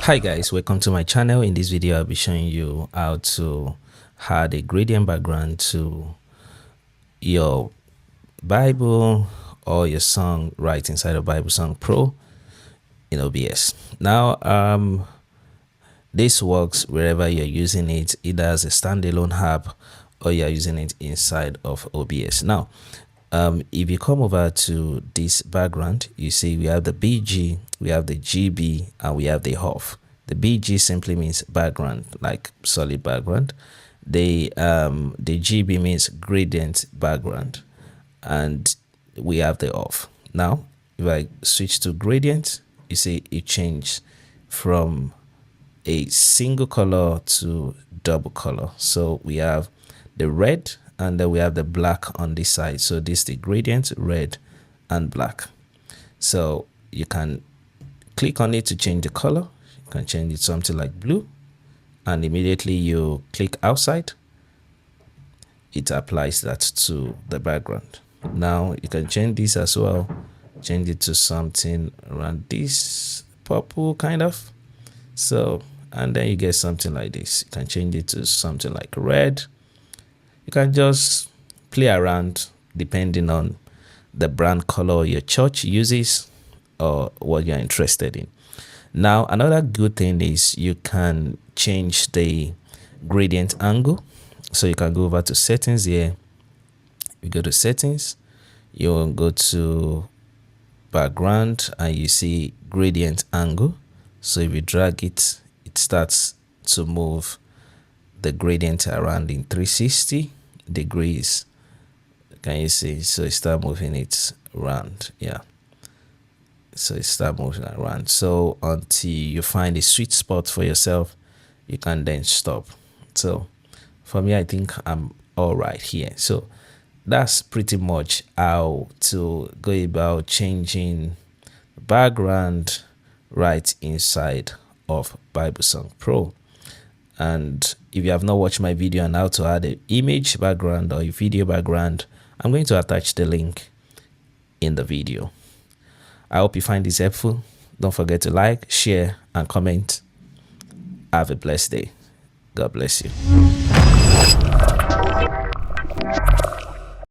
Hi guys, welcome to my channel. In this video I'll be showing you how to add a gradient background to your Bible or your song right inside of Bible Song Pro in OBS. Now this works wherever you're using it, either as a standalone app or you're using it inside of OBS. Now if you come over to this background, you see we have the BG, we have the GB, and we have the off. The BG simply means background, like solid background. The GB means gradient background, and we have the off. Now if I switch to gradient, you see it changed from a single color to double color. So we have the red and then we have the black on this side. So this is the gradient, red and black. So you can click on it to change the color. You can change it something like blue, and immediately you click outside, it applies that to the background. Now you can change this as well, change it to something around this purple kind of. So, and then you get something like this. You can change it to something like red. You can just play around depending on the brand color your church uses or what you're interested in. Now another good thing is you can change the gradient angle. So you can go over to settings here. You go to settings, you'll go to background and you see gradient angle. So if you drag it, it starts to move the gradient around in 360 degrees. Can you see? So it start moving it around. Yeah, so it start moving around. So until you find a sweet spot for yourself, you can then stop. So for me, I think I'm all right here. So that's pretty much how to go about changing background right inside of Bible Song Pro. And if you have not watched my video on how to add an image background or a video background, I'm going to attach the link in the video. I hope you find this helpful. Don't forget to like, share, and comment. Have a blessed day. God bless you.